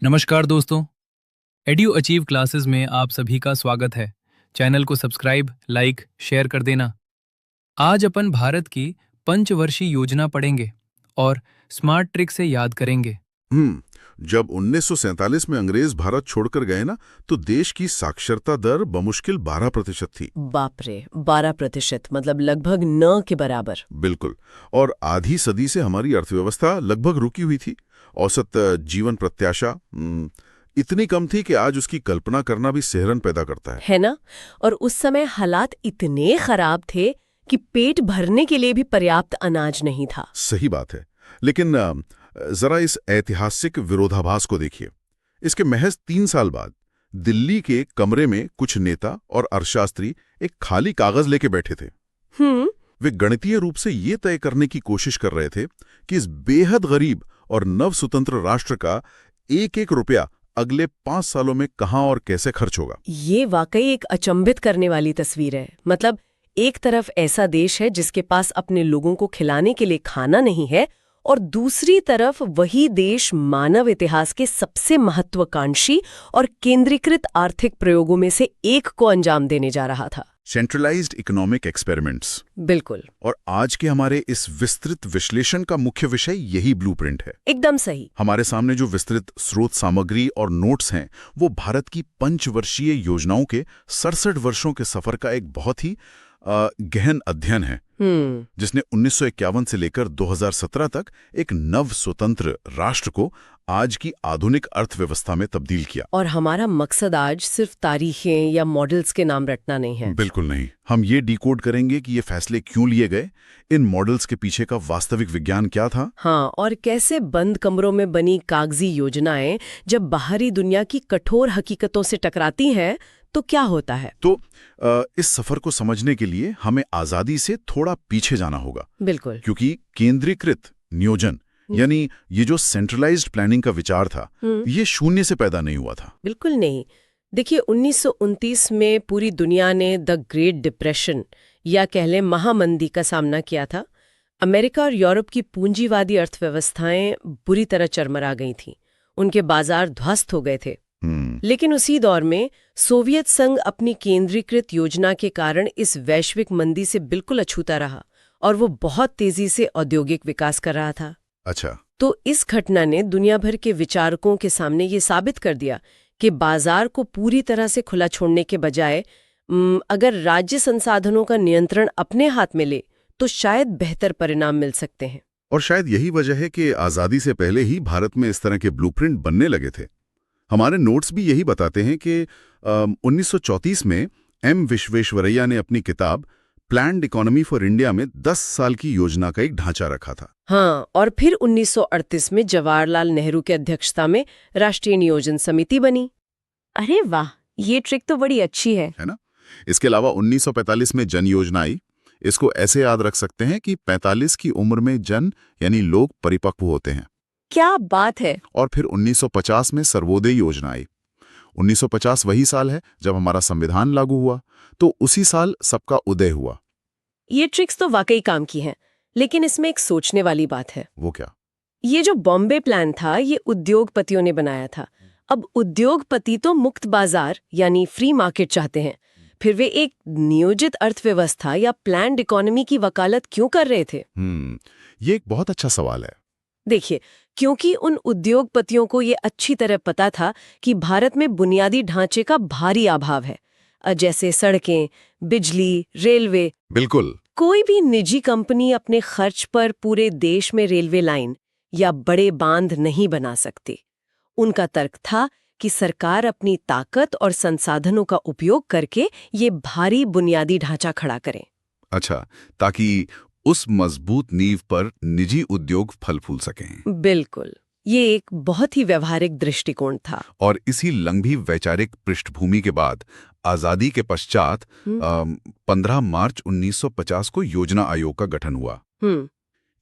नमस्कार दोस्तों। Edu achieve classes में आप सभी का स्वागत है। चैनल को सब्सक्राइब, लाइक, शेयर कर देना। आज अपन भारत की पंचवर्षीय योजना पढ़ेंगे और स्मार्ट ट्रिक से याद करेंगे। जब 1947 में अंग्रेज भारत छोड़कर गए ना, तो देश की साक्षरता दर बमुश्किल 12% थी। बाप रे, 12% मतलब लगभग न के बराबर। बिल्कुल। और आधी सदी से हमारी अर्थव्यवस्था लगभग रुकी हुई थी। औसत जीवन प्रत्याशा इतनी कम थी कि आज उसकी कल्पना करना भी सिहरन पैदा करता है ना? और उस समय हालात इतने खराब थे कि पेट भरने के लिए भी पर्याप्त अनाज नहीं था। सही बात है। लेकिन जरा इस ऐतिहासिक विरोधाभास को देखिए। इसके महज 3 साल बाद दिल्ली के कमरे में कुछ नेता और अर्थशास्त्री एक खाली कागज लेके बैठे थे। वे गणितीय रूप से ये तय करने की कोशिश कर रहे थे कि इस बेहद गरीब और नव स्वतंत्र राष्ट्र का एक एक रुपया अगले 5 सालों में कहां और कैसे खर्च होगा। ये वाकई एक अचंभित करने वाली तस्वीर है। मतलब एक तरफ ऐसा देश है जिसके पास अपने लोगों को खिलाने के लिए खाना नहीं है, और दूसरी तरफ वही देश मानव इतिहास के सबसे महत्वाकांक्षी और केंद्रीकृत आर्थिक प्रयोगों में से एक को अंजाम देने जा रहा था। Centralised economic experiments. बिल्कुल। और आज के हमारे इस विस्तृत विश्लेषण का मुख्य विषय यही ब्लूप्रिंट है। एकदम सही। हमारे सामने जो विस्तृत स्रोत सामग्री और नोट्स हैं, वो भारत की पंचवर्षीय योजनाओं के 67 वर्षों के सफर का एक बहुत ही गहन अध्ययन है, जिसने 1951 से लेकर 2017 तक एक नव स्वतंत्र राष्ट्र को आज की आधुनिक अर्थव्यवस्था में तब्दील किया। और हमारा मकसद आज सिर्फ तारीखें या मॉडल्स के नाम रटना नहीं है। बिल्कुल नहीं। हम ये डिकोड करेंगे कि ये फैसले क्यों लिए गए, इन मॉडल्स के पीछे का वास्तविक विज्ञान क्या था। हाँ, और कैसे बंद कमरों में बनी कागजी योजनाएं जब बाहरी दुनिया की कठोर हकीकतों से टकराती हैं तो क्या होता है। तो इस सफर को समझने के लिए हमें आजादी से थोड़ा पीछे जाना होगा। बिल्कुल। क्योंकि केंद्रीकृत नियोजन यानी ये जो सेंट्रलाइज्ड प्लानिंग का विचार था, ये शून्य से पैदा नहीं हुआ था। बिल्कुल नहीं। देखिए, 1929 में पूरी दुनिया ने द ग्रेट डिप्रेशन या कह लें महामंदी का सामना किया था। अमेरिका और यूरोप की पूंजीवादी अर्थव्यवस्थाएं बुरी तरह चरमरा गई थीं। उनके बाजार ध्वस्त हो गए थे। लेकिन उसी दौर में सोवियत संघ अपनी केंद्रीकृत योजना के कारण इस वैश्विक मंदी से बिल्कुल अछूता रहा, और वो बहुत तेजी से औद्योगिक विकास कर रहा था। अच्छा। तो इस घटना ने दुनिया भर के विचारकों के सामने ये साबित कर दिया कि बाजार को पूरी तरह से खुला छोड़ने के बजाय अगर राज्य संसाधनों का नियंत्रण अपने हाथ में ले तो शायद बेहतर परिणाम मिल सकते हैं। और शायद यही वजह है कि आजादी से पहले ही भारत में इस तरह के ब्लूप्रिंट बनने लगे थे। हमारे नोट्स भी यही बताते हैं कि 1934 में एम विश्वेश्वरैया ने अपनी किताब प्लान्ड इकोनॉमी फॉर इंडिया में 10 साल की योजना का एक ढांचा रखा था। हाँ, और फिर 1938 में जवाहरलाल नेहरू की अध्यक्षता में राष्ट्रीय नियोजन समिति बनी। अरे वाह, ये ट्रिक तो बड़ी अच्छी है ना? इसके अलावा 1945 में जन योजना आई। इसको ऐसे याद रख सकते हैं कि 45 की उम्र में जन यानी लोग परिपक्व होते हैं। क्या बात है। और फिर 1950 में सर्वोदय योजना आई। 1950 वही साल है जब हमारा संविधान लागू हुआ, तो उसी साल सबका उदय हुआ। ये ट्रिक्स तो वाकई काम की हैं, लेकिन इसमें एक सोचने वाली बात है। वो क्या? ये जो बॉम्बे प्लान था, ये उद्योगपतियों ने बनाया था। अब उद्योगपति तो मुक्त बाजार यानी फ्री मार्केट चाहते हैं, फिर वे एक नियोजित अर्थव्यवस्था या प्लान्ड इकोनॉमी की वकालत क्यों कर रहे थे? ये एक बहुत अच्छा सवाल है। देखिए, क्योंकि उन उद्योगपतियों को ये अच्छी तरह पता था कि भारत में बुनियादी ढांचे का भारी अभाव है, जैसे सड़कें, बिजली, रेलवे। बिल्कुल। कोई भी निजी कंपनी अपने खर्च पर पूरे देश में रेलवे लाइन या बड़े बांध नहीं बना सकती। उनका तर्क था कि सरकार अपनी ताकत और संसाधनों का उपयोग करके ये भारी बुनियादी ढांचा खड़ा करे। अच्छा, ताकि उस मजबूत नींव पर निजी उद्योग फल फूल सकें। बिल्कुल, ये एक बहुत ही व्यवहारिक दृष्टिकोण था। और इसी लंबी वैचारिक पृष्ठभूमि के बाद आजादी के पश्चात 15 मार्च 1950 को योजना आयोग का गठन हुआ।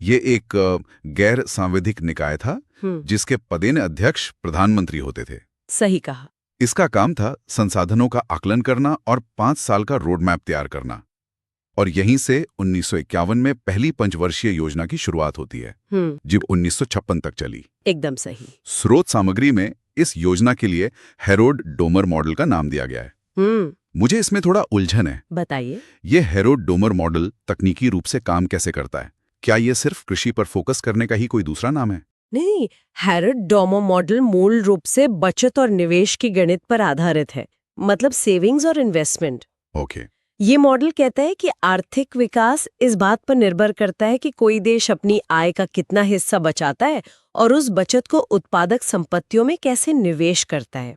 ये एक गैर सांविधिक निकाय था, जिसके पदेन अध्यक्ष प्रधानमंत्री होते थे। सही कहा। इसका काम था संसाधनों का आकलन करना और 5 साल का रोड मैप तैयार करना। और यहीं से 1951 में पहली पंचवर्षीय योजना की शुरुआत होती है, जो 1956 तक चली। एकदम सही। स्रोत सामग्री में इस योजना के लिए हेरोड डोमर मॉडल का नाम दिया गया है। मुझे इसमें थोड़ा उलझन है। बताइए। ये हेरोड डोमर मॉडल तकनीकी रूप से काम कैसे करता है? क्या ये सिर्फ कृषि पर फोकस करने का ही कोई दूसरा नाम है? नहीं, हेरोड डोमर मॉडल मूल रूप से बचत और निवेश की गणित पर आधारित है, मतलब सेविंग्स और इन्वेस्टमेंट। ओके। ये मॉडल कहता है कि आर्थिक विकास इस बात पर निर्भर करता है कि कोई देश अपनी आय का कितना हिस्सा बचाता है और उस बचत को उत्पादक संपत्तियों में कैसे निवेश करता है।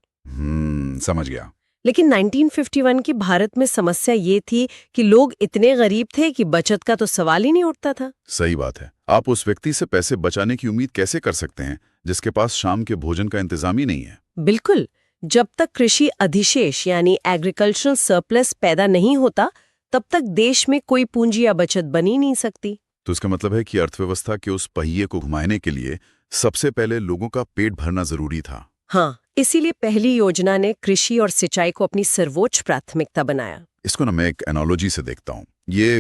समझ गया। लेकिन 1951 की भारत में समस्या ये थी कि लोग इतने गरीब थे कि बचत का तो सवाल ही नहीं उठता था। सही बात है। आप उस व्यक्ति से पैसे बचाने की उम्मीद कैसे कर सकते हैं जिसके पास शाम के भोजन का इंतजाम ही नहीं है? बिल्कुल। जब तक कृषि अधिशेष यानी एग्रीकल्चरल सरप्लस पैदा नहीं होता, तब तक देश में कोई पूंजी या बचत बनी नहीं सकती। तो इसका मतलब है कि अर्थव्यवस्था के उस पहिए को घुमाने के लिए सबसे पहले लोगों का पेट भरना जरूरी था। हाँ, इसीलिए पहली योजना ने कृषि और सिंचाई को अपनी सर्वोच्च प्राथमिकता बनाया। इसको ना मैं एक एनालॉजी से देखता हूँ। ये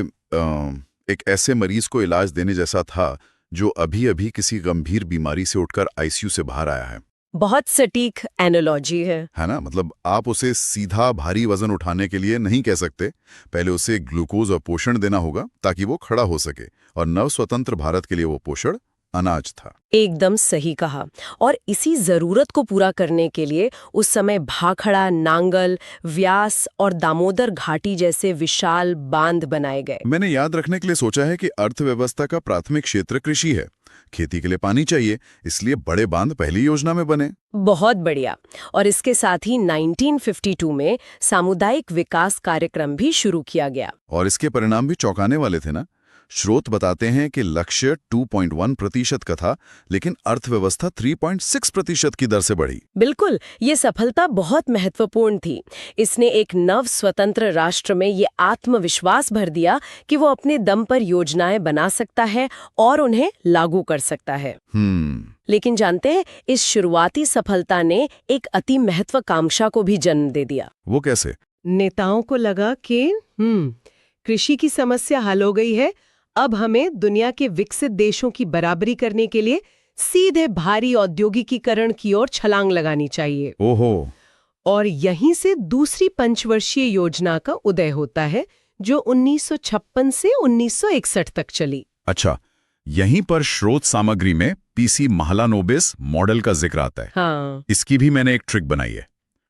एक ऐसे मरीज को इलाज देने जैसा था जो अभी अभी किसी गंभीर बीमारी से उठकर आईसीयू से बाहर आया है। बहुत सटीक एनालॉजी है ना? मतलब आप उसे सीधा भारी वजन उठाने के लिए नहीं कह सकते। पहले उसे ग्लूकोज और पोषण देना होगा ताकि वो खड़ा हो सके, और नव स्वतंत्र भारत के लिए वो पोषण अनाज था। एकदम सही कहा। और इसी जरूरत को पूरा करने के लिए उस समय भाखड़ा, नांगल, व्यास और दामोदर घाटी जैसे विशाल बांध बनाए गए। मैंने याद रखने के लिए सोचा है कि अर्थव्यवस्था का प्राथमिक क्षेत्र कृषि है। खेती के लिए पानी चाहिए, इसलिए बड़े बांध पहली योजना में बने। बहुत बढ़िया। और इसके साथ ही 1952 में सामुदायिक विकास कार्यक्रम भी शुरू किया गया। और इसके परिणाम भी चौंकाने वाले थे ना। स्रोत बताते हैं कि लक्ष्य 2.1% का था, लेकिन अर्थव्यवस्था 3.6% की दर से बढ़ी। बिल्कुल, ये सफलता बहुत महत्वपूर्ण थी। इसने एक नव स्वतंत्र राष्ट्र में ये आत्मविश्वास भर दिया कि वो अपने दम पर योजनाएं बना सकता है और उन्हें लागू कर सकता है। लेकिन जानते हैं, इस शुरुआती सफलता ने एक अति महत्वाकांक्षा को भी जन्म दे दिया। वो कैसे? नेताओं को लगा कि कृषि की समस्या हल हो गई है, अब हमें दुनिया के विकसित देशों की बराबरी करने के लिए सीधे भारी औद्योगिकीकरण की ओर छलांग लगानी चाहिए। ओहो। और यहीं से दूसरी पंचवर्षीय योजना का उदय होता है, जो 1956 से 1961 तक चली। अच्छा, यहीं पर स्रोत सामग्री में पीसी महालानोबिस मॉडल का जिक्र आता है। हाँ। इसकी भी मैंने एक ट्रिक बनाई है।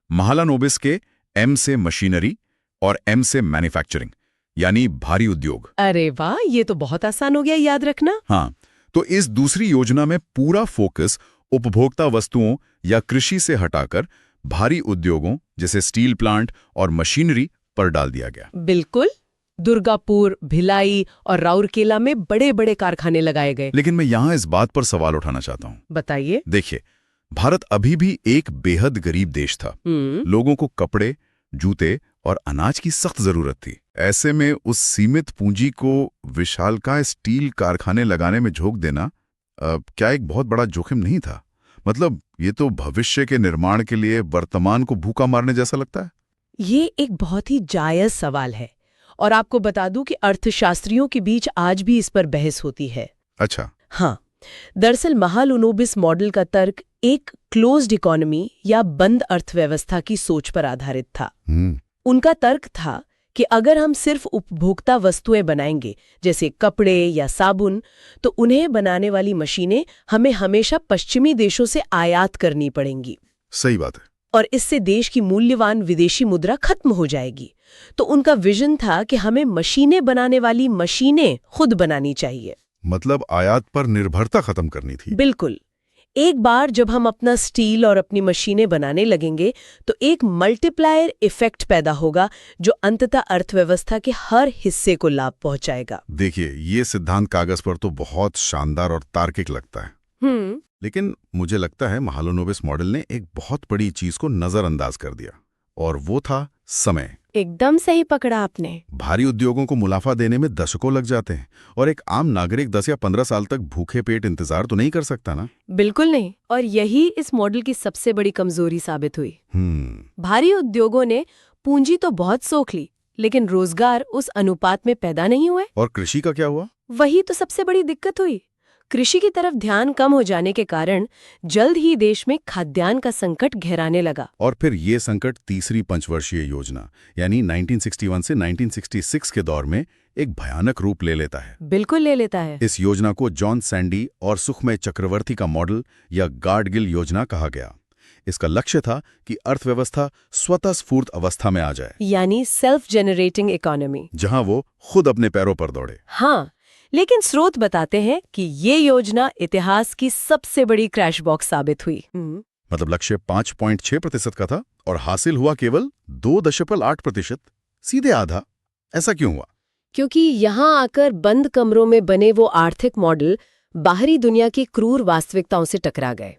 महालानोबिस के एम से मशीनरी और एम से मैन्युफैक्चरिंग, यानी भारी उद्योग। अरे वाह, ये तो बहुत आसान हो गया याद रखना। हाँ, तो इस दूसरी योजना में पूरा फोकस उपभोक्ता वस्तुओं या कृषि से हटाकर भारी उद्योगों जैसे स्टील प्लांट और मशीनरी पर डाल दिया गया। बिल्कुल। दुर्गापुर, भिलाई और राउरकेला में बड़े बड़े कारखाने लगाए गए। लेकिन मैं यहाँ इस बात पर सवाल उठाना चाहता हूँ। बताइए। देखिए, भारत अभी भी एक बेहद गरीब देश था। लोगों को कपड़े, जूते और अनाज की सख्त जरूरत थी। ऐसे में उस सीमित पूंजी को विशालकाय स्टील कारखाने लगाने में झोंक देना क्या एक बहुत बड़ा जोखिम नहीं था? मतलब ये तो भविष्य के निर्माण के लिए वर्तमान को भूखा मारने जैसा लगता है। ये एक बहुत ही जायज सवाल है, और आपको बता दूं कि अर्थशास्त्रियों के बीच आज भी इस पर बहस होती है। अच्छा। हाँ, दरअसल महालनोबिस मॉडल का तर्क एक क्लोज्ड इकोनॉमी या बंद अर्थव्यवस्था की सोच पर आधारित था। उनका तर्क था कि अगर हम सिर्फ उपभोक्ता वस्तुएं बनाएंगे, जैसे कपड़े या साबुन, तो उन्हें बनाने वाली मशीनें हमें हमेशा पश्चिमी देशों से आयात करनी पड़ेंगी। सही बात है। और इससे देश की मूल्यवान विदेशी मुद्रा खत्म हो जाएगी। तो उनका विजन था कि हमें मशीनें बनाने वाली मशीनें खुद बनानी चाहिए। मतलब आयात पर निर्भरता खत्म करनी थी। बिल्कुल। एक बार जब हम अपना स्टील और अपनी मशीनें बनाने लगेंगे, तो एक मल्टीप्लायर इफेक्ट पैदा होगा जो अंततः अर्थव्यवस्था के हर हिस्से को लाभ पहुंचाएगा। देखिए, ये सिद्धांत कागज पर तो बहुत शानदार और तार्किक लगता है। लेकिन मुझे लगता है महालनोबिस मॉडल ने एक बहुत बड़ी चीज को नजरअंदाज कर दिया, और वो था समय। एकदम सही पकड़ा आपने। भारी उद्योगों को मुनाफा देने में दशकों लग जाते हैं, और एक आम नागरिक 10 या 15 साल तक भूखे पेट इंतजार तो नहीं कर सकता ना। बिल्कुल नहीं। और यही इस मॉडल की सबसे बड़ी कमजोरी साबित हुई। भारी उद्योगों ने पूंजी तो बहुत सोख ली, लेकिन रोजगार उस अनुपात में पैदा नहीं हुए। और कृषि का क्या हुआ? वही तो सबसे बड़ी दिक्कत हुई। कृषि की तरफ ध्यान कम हो जाने के कारण जल्द ही देश में खाद्यान्न का संकट गहराने लगा। और फिर ये संकट तीसरी पंचवर्षीय योजना यानी 1961 से 1966 के दौर में एक भयानक रूप ले लेता है। बिल्कुल ले लेता है। इस योजना को जॉन सैंडी और सुखमय चक्रवर्ती का मॉडल या गार्डगिल योजना कहा गया। इसका लक्ष्य था कि अर्थव्यवस्था स्वतः स्फूर्त अवस्था में आ जाए, यानी सेल्फ जेनरेटिंग इकोनॉमी, जहां वो खुद अपने पैरों पर दौड़े। हाँ, लेकिन स्रोत बताते हैं कि ये योजना इतिहास की सबसे बड़ी क्रैश बॉक्स साबित हुई। मतलब लक्ष्य 5.6% का था और हासिल हुआ केवल 2.8%, सीधे आधा। ऐसा क्यों हुआ? क्योंकि यहाँ आकर बंद कमरों में बने वो आर्थिक मॉडल बाहरी दुनिया की क्रूर वास्तविकताओं से टकरा गए।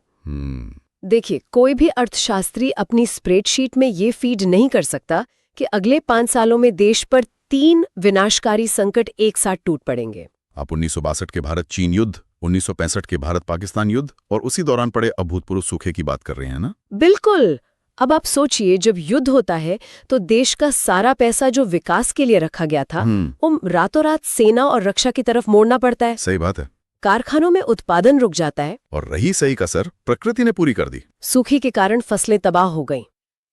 देखिए, कोई भी अर्थशास्त्री अपनी स्प्रेडशीट में ये फीड नहीं कर सकता कि अगले 5 सालों में देश पर 3 विनाशकारी संकट एक साथ टूट पड़ेंगे। आप 1962 के भारत चीन युद्ध, 1965 के भारत पाकिस्तान युद्ध और उसी दौरान पड़े अभूतपूर्व सूखे की बात कर रहे हैं ना? बिल्कुल। अब आप सोचिए, जब युद्ध होता है तो देश का सारा पैसा जो विकास के लिए रखा गया था वो रातों रात सेना और रक्षा की तरफ मोड़ना पड़ता है। सही बात है। कारखानों में उत्पादन रुक जाता है और रही सही कसर प्रकृति ने पूरी कर दी। सूखे के कारण फसलें तबाह हो गईं।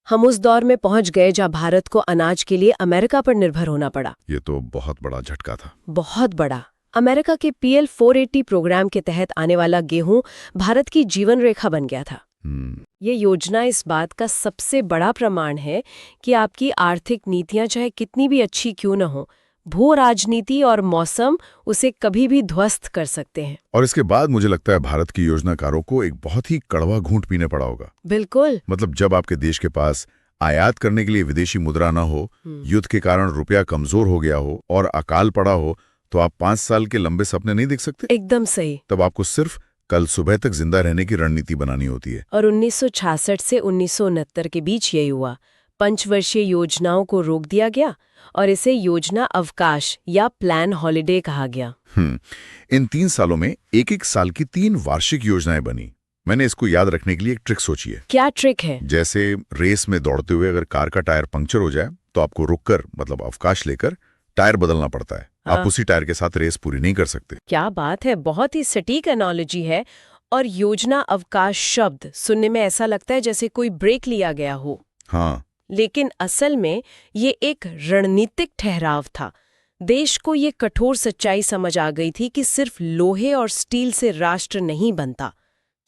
हम उस दौर में पहुंच गए जहां भारत को अनाज के लिए अमेरिका पर निर्भर होना पड़ा। ये तो बहुत बड़ा झटका था। बहुत बड़ा। अमेरिका के PL 480 प्रोग्राम के तहत आने वाला गेहूं भारत की जीवन रेखा बन गया था। ये योजना इस बात का सबसे बड़ा प्रमाण है कि आपकी आर्थिक नीतियां चाहे कितनी भी अच्छी क्यों न हो, भू राजनीति और मौसम उसे कभी भी ध्वस्त कर सकते हैं। और इसके बाद मुझे लगता है भारत की योजनाकारों को एक बहुत ही कड़वा घूंट पीने पड़ा होगा। बिल्कुल। मतलब जब आपके देश के पास आयात करने के लिए विदेशी मुद्रा न हो, युद्ध के कारण रुपया कमजोर हो गया हो और अकाल पड़ा हो, तो आप 5 साल के लंबे सपने नहीं देख सकते। एकदम सही। तब आपको सिर्फ कल सुबह तक जिंदा रहने की रणनीति बनानी होती है। और 1966 से 1969 के बीच यही हुआ। पंचवर्षीय योजनाओं को रोक दिया गया और इसे योजना अवकाश या प्लान हॉलिडे कहा गया। इन 3 सालों में एक साल की 3 वार्षिक योजनाएं बनी। मैंने इसको याद रखने के लिए एक ट्रिक सोची है। क्या ट्रिक है? जैसे रेस में दौड़ते हुए अगर कार का टायर पंक्चर हो जाए तो आपको रुककर, मतलब अवकाश लेकर, टायर बदलना पड़ता है। आप उसी टायर के साथ रेस पूरी नहीं कर सकते। क्या बात है, बहुत ही सटीक एनालॉजी है। और योजना अवकाश शब्द सुनने में ऐसा लगता है जैसे कोई ब्रेक लिया गया हो। हाँ, लेकिन असल में ये एक रणनीतिक ठहराव था। देश को ये कठोर सच्चाई समझ आ गई थी कि सिर्फ लोहे और स्टील से राष्ट्र नहीं बनता।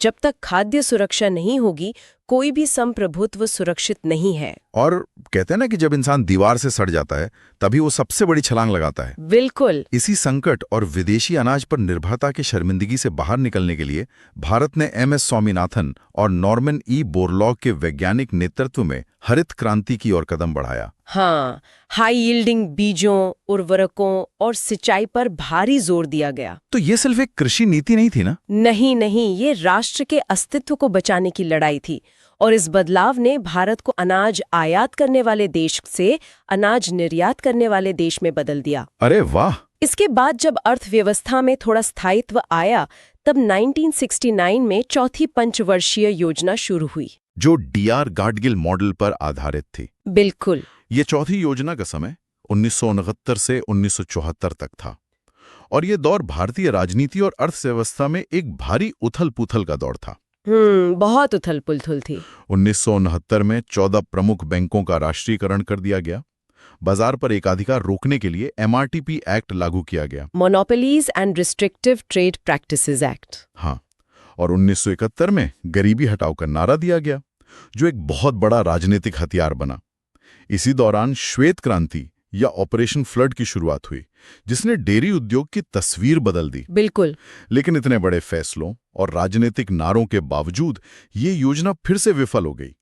जब तक खाद्य सुरक्षा नहीं होगी, कोई भी संप्रभुत्व सुरक्षित नहीं है। और कहते हैं ना कि जब इंसान दीवार से सड़ जाता है तभी वो सबसे बड़ी छलांग लगाता है। बिल्कुल। इसी संकट और विदेशी अनाज पर निर्भरता की शर्मिंदगी से बाहर निकलने के लिए भारत ने MS स्वामीनाथन और नॉर्मन E बोरलॉग के वैज्ञानिक नेतृत्व में हरित क्रांति की ओर कदम बढ़ाया। हाँ, हाई यील्डिंग बीजों, उर्वरकों और सिंचाई पर भारी जोर दिया गया। तो ये सिर्फ एक कृषि नीति नहीं थी ना? नहीं, ये राष्ट्र के अस्तित्व को बचाने की लड़ाई थी। और इस बदलाव ने भारत को अनाज आयात करने वाले देश से अनाज निर्यात करने वाले देश में बदल दिया। अरे वाह! इसके बाद जब अर्थव्यवस्था में थोड़ा स्थायित्व आया, तब 1969 में चौथी पंचवर्षीय योजना शुरू हुई, जो DR गार्डगिल मॉडल पर आधारित थी। बिल्कुल। ये चौथी योजना का समय 1969 से 1974 तक था और ये दौर भारतीय राजनीति और अर्थव्यवस्था में एक भारी उथल-पुथल का दौर था। बहुत उथल-पुथल थी। 1969 में 14 प्रमुख बैंकों का राष्ट्रीयकरण कर दिया गया। बाजार पर एकाधिकार रोकने के लिए MRTP एक्ट लागू किया गया, monopolies and restrictive trade practices act. हाँ, और 1971 में गरीबी हटाओ का नारा दिया गया, जो एक बहुत बड़ा राजनीतिक हथियार बना। इसी दौरान श्वेत क्रांति या ऑपरेशन फ्लड की शुरुआत हुई, जिसने डेयरी उद्योग की तस्वीर बदल दी। बिल्कुल। लेकिन इतने बड़े फैसलों और राजनीतिक नारों के बावजूद ये योजना फिर से विफल हो गई।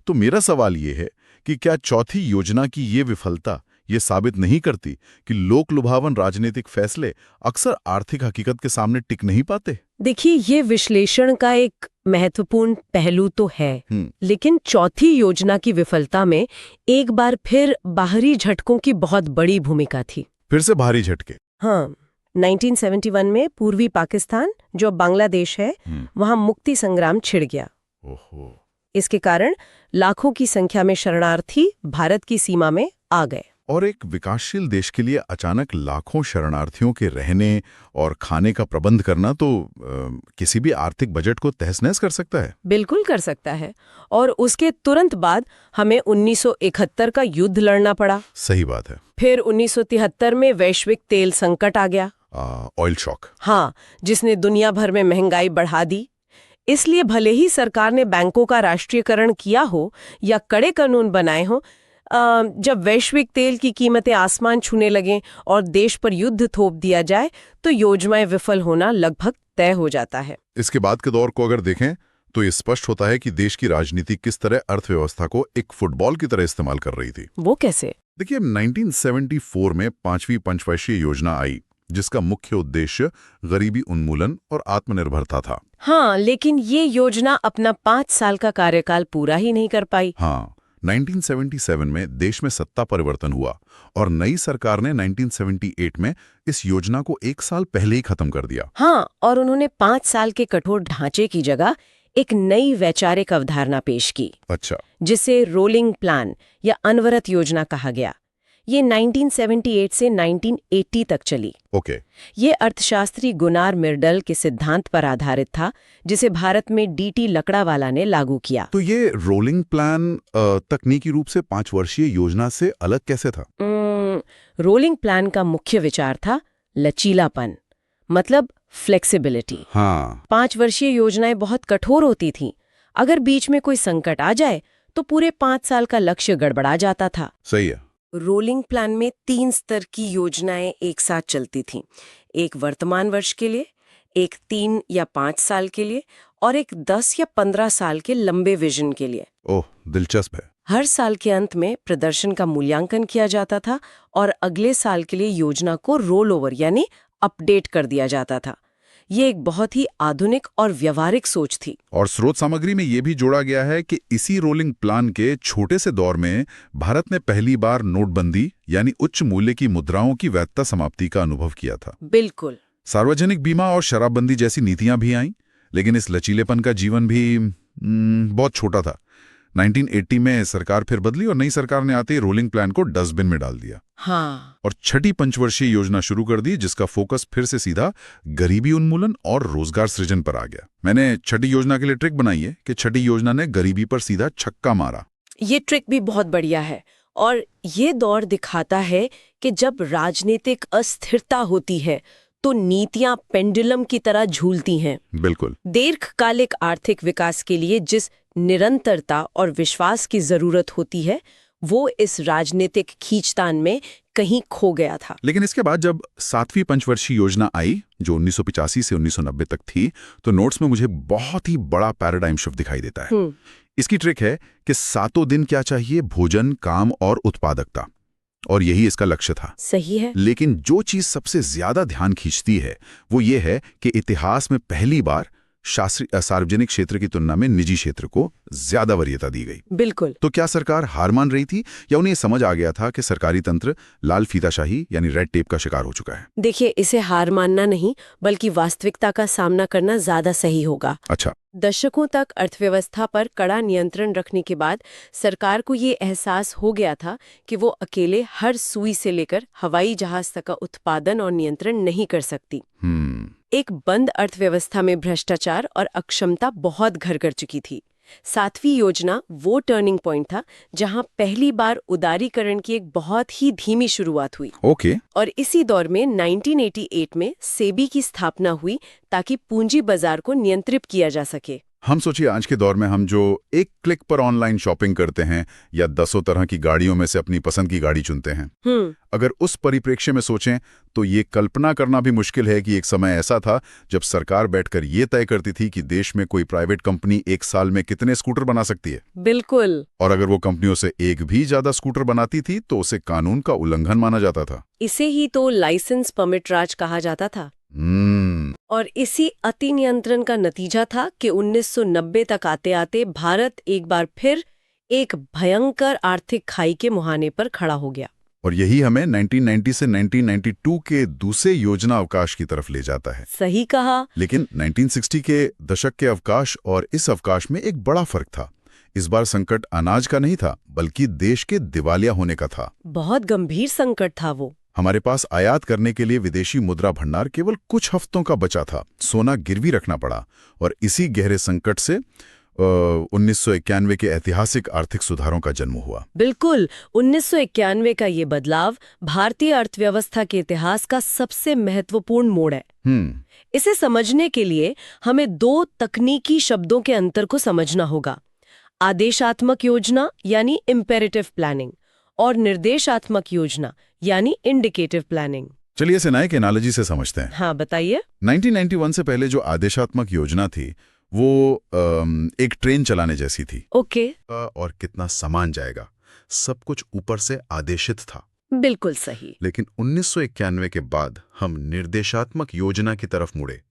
तो मेरा सवाल ये है कि क्या चौथी योजना की ये विफलता ये साबित नहीं करती कि लोक लुभावन राजनीतिक फैसले अक्सर आर्थिक हकीकत के सामने टिक नहीं पाते? देखिए, ये विश्लेषण का एक महत्वपूर्ण पहलू तो है, लेकिन चौथी योजना की विफलता में एक बार फिर बाहरी झटकों की बहुत बड़ी भूमिका थी। फिर से भारी झटके? हाँ, 1971 में पूर्वी पाकिस्तान, जो बांग्लादेश है, वहां मुक्ति संग्राम छिड़ गया। इसके कारण लाखों की संख्या में शरणार्थी भारत की सीमा में आ गए। और एक विकासशील देश के लिए अचानक लाखों शरणार्थियों के रहने और खाने का प्रबंध करना तो किसी भी आर्थिक बजट को तहस-नहस कर सकता है। बिल्कुल कर सकता है। और उसके तुरंत बाद हमें 1971 का युद्ध लड़ना पड़ा। सही बात है। फिर 1973 में वैश्विक तेल संकट आ गया। Oil shock. हाँ, जिसने दुनिया भर में महंगाई बढ़ा दी। इसलिए भले ही सरकार ने बैंकों का राष्ट्रीयकरण किया हो या कड़े कानून बनाए हो, जब वैश्विक तेल की कीमतें आसमान छूने लगें और देश पर युद्ध थोप दिया जाए तो योजनाएं विफल होना लगभग तय हो जाता है। इसके बाद के दौर को अगर देखें तो ये स्पष्ट होता है कि देश की राजनीति किस तरह अर्थव्यवस्था को एक फुटबॉल की तरह इस्तेमाल कर रही थी। वो कैसे? देखिए, 1974 में 5वीं पंचवर्षीय योजना आई, जिसका मुख्य उद्देश्य गरीबी उन्मूलन और आत्मनिर्भरता था। हाँ, लेकिन ये योजना अपना 5 साल का कार्यकाल पूरा ही नहीं कर पाई। हाँ, 1977 में देश में सत्ता परिवर्तन हुआ और नई सरकार ने 1978 में इस योजना को 1 साल पहले ही खत्म कर दिया। हाँ, और उन्होंने 5 साल के कठोर ढांचे की जगह एक नई वैचारिक अवधारणा पेश की। अच्छा। जिसे रोलिंग प्लान या अनवरत योजना कहा गया। ये 1978 से 1980 तक चली। ओके। ये अर्थशास्त्री गुनार मिर्डल के सिद्धांत पर आधारित था, जिसे भारत में डीटी लकड़ावाला ने लागू किया। तो ये रोलिंग प्लान तकनीकी रूप से 5 वर्षीय योजना से अलग कैसे था? रोलिंग प्लान का मुख्य विचार था लचीलापन, मतलब फ्लेक्सिबिलिटी। हाँ। 5 वर्षीय योजनाएं बहुत कठोर होती थीं। अगर बीच में कोई संकट आ जाए तो पूरे 5 साल का लक्ष्य गड़बड़ा जाता था। सही है। रोलिंग प्लान में 3 स्तर की योजनाएं एक साथ चलती थीं। एक वर्तमान वर्ष के लिए, एक 3 या 5 साल के लिए और एक 10 या 15 साल के लंबे विजन के लिए। ओह, दिलचस्प है। हर साल के अंत में प्रदर्शन का मूल्यांकन किया जाता था और अगले साल के लिए योजना को रोल ओवर यानी अपडेट कर दिया जाता था। ये एक बहुत ही आधुनिक और व्यवहारिक सोच थी। और स्रोत सामग्री में ये भी जोड़ा गया है कि इसी रोलिंग प्लान के छोटे से दौर में भारत ने पहली बार नोटबंदी यानी उच्च मूल्य की मुद्राओं की वैधता समाप्ति का अनुभव किया था। बिल्कुल। सार्वजनिक बीमा और शराबबंदी जैसी नीतियां भी आईं, लेकिन इस लचीलेपन का जीवन भी बहुत छोटा था। 1980 में सरकार फिर बदली और नई सरकार ने आते ही रोलिंग प्लान को डस्टबिन में डाल दिया। हाँ। और छठी पंचवर्षीय योजना शुरू कर दी, जिसका फोकस फिर से सीधा गरीबी उन्मूलन और रोजगार सृजन पर आ गया। मैंने छठी योजना के लिए ट्रिक बनाई है कि छठी योजना ने गरीबी पर सीधा छक्का मारा। ये ट्रिक भी बहुत बढ़िया है और ये दौर दिखाता है कि जब राजनीतिक अस्थिरता होती है तो नीतियां पेंडुलम की तरह झूलती हैं। बिल्कुल। दीर्घकालिक आर्थिक विकास के लिए जिस निरंतरता और विश्वास की जरूरत होती है, वो इस राजनीतिक खींचतान में कहीं खो गया था। लेकिन इसके बाद जब 7वीं पंचवर्षीय योजना आई, जो 1985 से 1990 तक थी, तो नोट्स में मुझे बहुत ही बड़ा पैराडाइम शिफ्ट दिखाई देता है। इसकी ट्रिक है कि 7 दिन क्या चाहिए? भोजन, काम और उत्पादकता। और यही इसका लक्ष्य था। सही है। लेकिन जो चीज सबसे ज्यादा ध्यान खींचती है वो ये है कि इतिहास में पहली बार सार्वजनिक क्षेत्र की तुलना में निजी क्षेत्र को ज्यादा वरीयता दी गई। बिल्कुल। तो क्या सरकार हार मान रही थी या उन्हें समझ आ गया था कि सरकारी तंत्र लाल फीताशाही यानी रेड टेप का शिकार हो चुका है? देखिए, इसे हार मानना नहीं बल्कि वास्तविकता का सामना करना ज्यादा सही होगा। अच्छा। दशकों तक अर्थव्यवस्था पर कड़ा नियंत्रण रखने के बाद सरकार को ये एहसास हो गया था कि वो अकेले हर सुई से लेकर हवाई जहाज तक का उत्पादन और नियंत्रण नहीं कर सकती। एक बंद अर्थव्यवस्था में भ्रष्टाचार और अक्षमता बहुत घर कर चुकी थी। 7वीं योजना वो टर्निंग पॉइंट था जहां पहली बार उदारीकरण की एक बहुत ही धीमी शुरुआत हुई। ओके। और इसी दौर में 1988 में सेबी की स्थापना हुई ताकि पूंजी बाजार को नियंत्रित किया जा सके। हम सोचिए, आज के दौर में हम जो एक क्लिक पर ऑनलाइन शॉपिंग करते हैं या 10 तरह की गाड़ियों में से अपनी पसंद की गाड़ी चुनते हैं, अगर उस परिप्रेक्ष्य में सोचें तो ये कल्पना करना भी मुश्किल है कि एक समय ऐसा था जब सरकार बैठकर ये तय करती थी कि देश में कोई प्राइवेट कंपनी 1 साल में कितने स्कूटर बना सकती है। बिल्कुल। और अगर वो कंपनियों से एक भी ज्यादा स्कूटर बनाती थी तो उसे कानून का उल्लंघन माना जाता था। इसे ही तो लाइसेंस परमिट राज कहा जाता था। और इसी अति नियंत्रण का नतीजा था कि 1990 तक आते आते भारत एक बार फिर एक भयंकर आर्थिक खाई के मुहाने पर खड़ा हो गया। और यही हमें 1990 से 1992 के दूसरे योजना अवकाश की तरफ ले जाता है। सही कहा। लेकिन 1960 के दशक के अवकाश और इस अवकाश में एक बड़ा फर्क था। इस बार संकट अनाज का नहीं था, बल्कि देश के दिवालिया होने का था। बहुत गंभीर संकट था वो। हमारे पास आयात करने के लिए विदेशी मुद्रा भंडार केवल कुछ हफ्तों का बचा था, सोना गिरवी रखना पड़ा। और इसी गहरे संकट से 1991 के ऐतिहासिक आर्थिक सुधारों का जन्म हुआ। बिल्कुल, 1991 का ये बदलाव भारतीय अर्थव्यवस्था के इतिहास का सबसे महत्वपूर्ण मोड़ है। इसे समझने के लिए हमें दो तकनीकी शब्दों के अंतर को समझना होगा। आदेशात्मक योजना यानी इम्पेरेटिव प्लानिंग और निर्देशात्मक योजना यानी इंडिकेटिव प्लानिंग। चलिए इसे नए एनालॉजी से समझते हैं। हाँ, बताइए। 1991 से पहले जो आदेशात्मक योजना थी वो एक ट्रेन चलाने जैसी थी। ओके। और कितना सामान जाएगा, सब कुछ ऊपर से आदेशित था। बिल्कुल सही। लेकिन 1991 के बाद हम निर्देशात्मक योजना की तरफ मुड़े।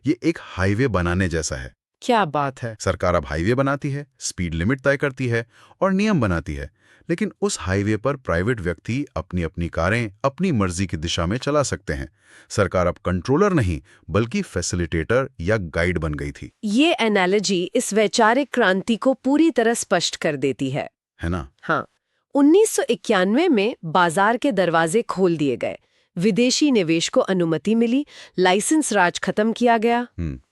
ये एक हाईवे बनाने जैसा है। क्या बात है। सरकार अब हाईवे बनाती है, स्पीड लिमिट तय करती है और नियम बनाती है, लेकिन उस हाईवे पर प्राइवेट व्यक्ति अपनी अपनी कारें अपनी मर्जी की दिशा में चला सकते हैं। सरकार अब कंट्रोलर नहीं बल्कि फैसिलिटेटर या गाइड बन गई थी। ये एनालॉजी इस वैचारिक क्रांति को पूरी तरह स्पष्ट कर देती है ना? हाँ। 1991 में बाजार के दरवाजे खोल दिए गए, विदेशी निवेश को अनुमति मिली, लाइसेंस राज खत्म किया गया।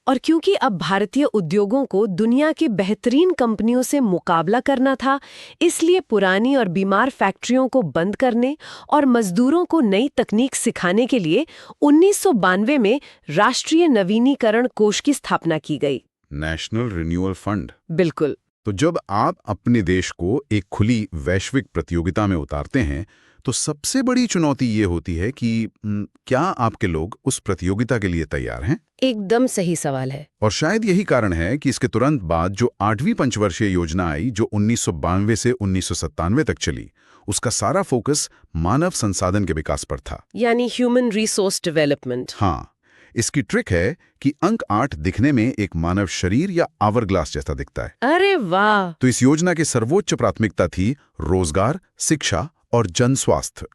और क्योंकि अब भारतीय उद्योगों को दुनिया की बेहतरीन कंपनियों से मुकाबला करना था, इसलिए पुरानी और बीमार फैक्ट्रियों को बंद करने और मजदूरों को नई तकनीक सिखाने के लिए 1992 में राष्ट्रीय नवीनीकरण कोष की स्थापना की गई। National renewal fund. बिल्कुल। तो जब आप अपने देश को एक खुली वैश्विक प्रतियोगिता में उतारते हैं तो सबसे बड़ी चुनौती ये होती है कि क्या आपके लोग उस प्रतियोगिता के लिए तैयार हैं? एकदम सही सवाल है। और शायद यही कारण है कि इसके तुरंत बाद जो 8वीं पंचवर्षीय योजना आई, जो 1992 से 1997 तक चली, उसका सारा फोकस मानव संसाधन के विकास पर था, यानी ह्यूमन रिसोर्स डेवलपमेंट। हाँ। इसकी ट्रिक है कि अंक 8 दिखने में एक मानव शरीर या आवरग्लास जैसा दिखता है। अरे वाह। तो इस योजना की सर्वोच्च प्राथमिकता थी रोजगार, शिक्षा और जन स्वास्थ्य।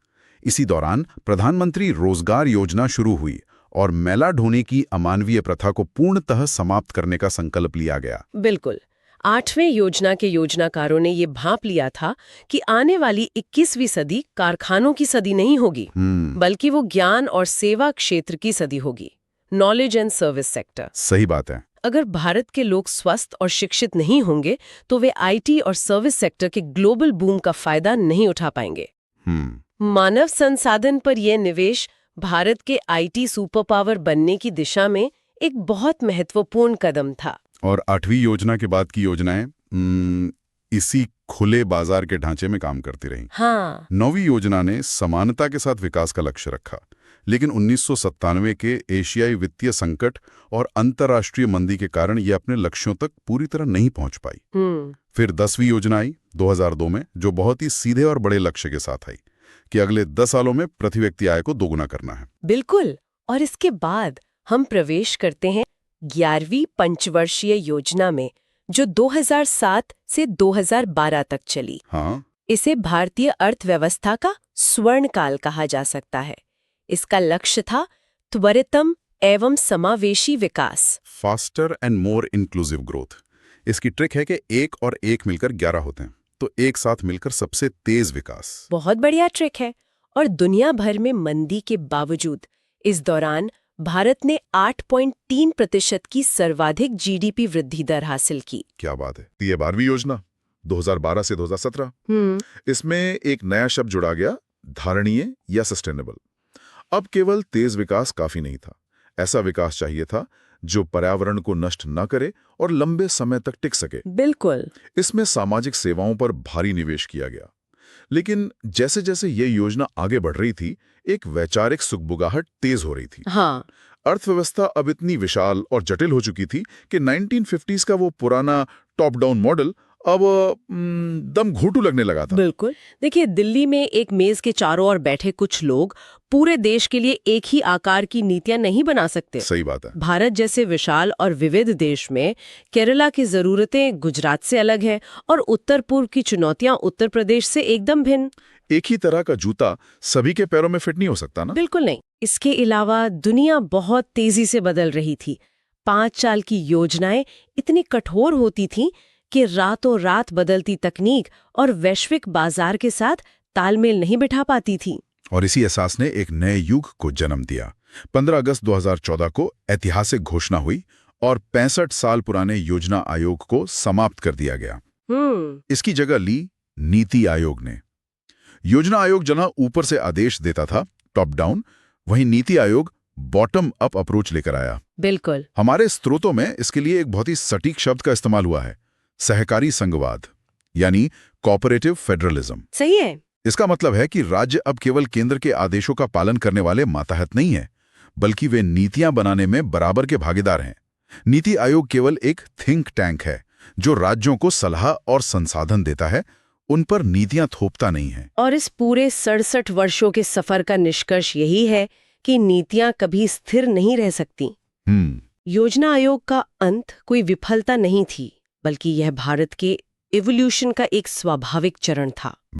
इसी दौरान प्रधानमंत्री रोजगार योजना शुरू हुई और मैला ढोने की अमानवीय प्रथा को पूर्णतः समाप्त करने का संकल्प लिया गया। बिल्कुल। 8वें योजना के योजनाकारों ने ये भांप लिया था कि आने वाली 21वीं सदी कारखानों की सदी नहीं होगी, बल्कि वो ज्ञान और सेवा क्षेत्र की सदी होगी, नॉलेज एंड सर्विस सेक्टर। सही बात है। अगर भारत के लोग स्वस्थ और शिक्षित नहीं होंगे तो वे आईटी और सर्विस सेक्टर के ग्लोबल बूम का फायदा नहीं उठा पाएंगे। मानव संसाधन पर यह निवेश भारत के आईटी सुपर पावर बनने की दिशा में एक बहुत महत्वपूर्ण कदम था। और 8वीं योजना के बाद की योजनाएं इसी खुले बाजार के ढांचे में काम करती रहीं। हाँ। 9वीं योजना ने समानता के साथ विकास का लक्ष्य रखा, लेकिन 1997 के एशियाई वित्तीय संकट और अंतर्राष्ट्रीय मंदी के कारण यह अपने लक्ष्यों तक पूरी तरह नहीं पहुंच पाई। फिर 10वीं योजना आई 2002 में, जो बहुत ही सीधे और बड़े लक्ष्य के साथ आई कि अगले 10 सालों में प्रति व्यक्ति आय को दोगुना करना है। बिल्कुल। और इसके बाद हम प्रवेश करते हैं 11वीं पंचवर्षीय योजना में, जो 2007 से 2012 तक चली। हाँ। इसे भारतीय अर्थव्यवस्था का स्वर्ण काल कहा जा सकता है। इसका लक्ष्य था त्वरितम एवं समावेशी विकास, faster and more inclusive growth. इसकी ट्रिक है कि 1 और 1 मिलकर 11 होते हैं, तो एक साथ मिलकर सबसे तेज विकास। बहुत बढ़िया ट्रिक है। और दुनिया भर में मंदी के बावजूद इस दौरान भारत ने 8.3% की सर्वाधिक जीडीपी वृद्धि दर हासिल की। क्या बात है। ये 12वीं योजना 2012 से 2017। इसमें एक नया शब्द जुड़ा गया, धारणीय या सस्टेनेबल। अब केवल तेज विकास काफी नहीं था, ऐसा विकास चाहिए था जो पर्यावरण को नष्ट न करे और लंबे समय तक टिक सके। बिल्कुल। इसमें सामाजिक सेवाओं पर भारी निवेश किया गया। लेकिन जैसे जैसे ये योजना आगे बढ़ रही थी, एक वैचारिक सुगबुगाहट तेज हो रही थी। हाँ। अर्थव्यवस्था अब इतनी विशाल और जटिल हो चुकी थी कि 1950s का वो पुराना टॉप डाउन मॉडल अब दम घुटू लगने लगा था। बिल्कुल। देखिए, दिल्ली में एक मेज के चारों ओर बैठे कुछ लोग पूरे देश के लिए एक ही आकार की नीतियां नहीं बना सकते। सही बात है। भारत जैसे विशाल और विविध देश में केरला की जरूरतें गुजरात से अलग है और उत्तर पूर्व की चुनौतियां उत्तर प्रदेश से एकदम भिन्न। एक ही तरह का जूता सभी के पैरों में फिट नहीं हो सकता ना। बिल्कुल नहीं। इसके अलावा दुनिया बहुत तेजी से बदल रही थी। 5 साल की योजनाएं इतनी कठोर होती थीं कि रातों रात बदलती तकनीक और वैश्विक बाजार के साथ तालमेल नहीं बिठा पाती थी। और इसी एहसास ने एक नए युग को जन्म दिया। 15 अगस्त 2014 को ऐतिहासिक घोषणा हुई और 65 साल पुराने योजना आयोग को समाप्त कर दिया गया। इसकी जगह ली नीति आयोग ने। योजना आयोग जहां ऊपर से आदेश देता था, टॉप डाउन, वहीं NITI Aayog bottom up approach लेकर आया। बिल्कुल। हमारे स्रोतों में इसके लिए एक बहुत ही सटीक शब्द का इस्तेमाल हुआ है, सहकारी संघवाद, यानी कोऑपरेटिव फेडरलिज्म। सही है। इसका मतलब है कि राज्य अब केवल केंद्र के आदेशों का पालन करने वाले मातहत नहीं है, बल्कि वे नीतियां बनाने में बराबर के भागीदार हैं। नीति आयोग केवल एक थिंक टैंक है जो राज्यों को सलाह और संसाधन देता है, उन पर नीतियां थोपता नहीं है। और इस पूरे 67 वर्षों के सफर का निष्कर्ष यही है कि नीतियां कभी स्थिर नहीं रह सकती। योजना आयोग का अंत कोई विफलता नहीं थी, बल्कि यह भारत के इवोल्यूशन का एक स्वाभाविक चरण था।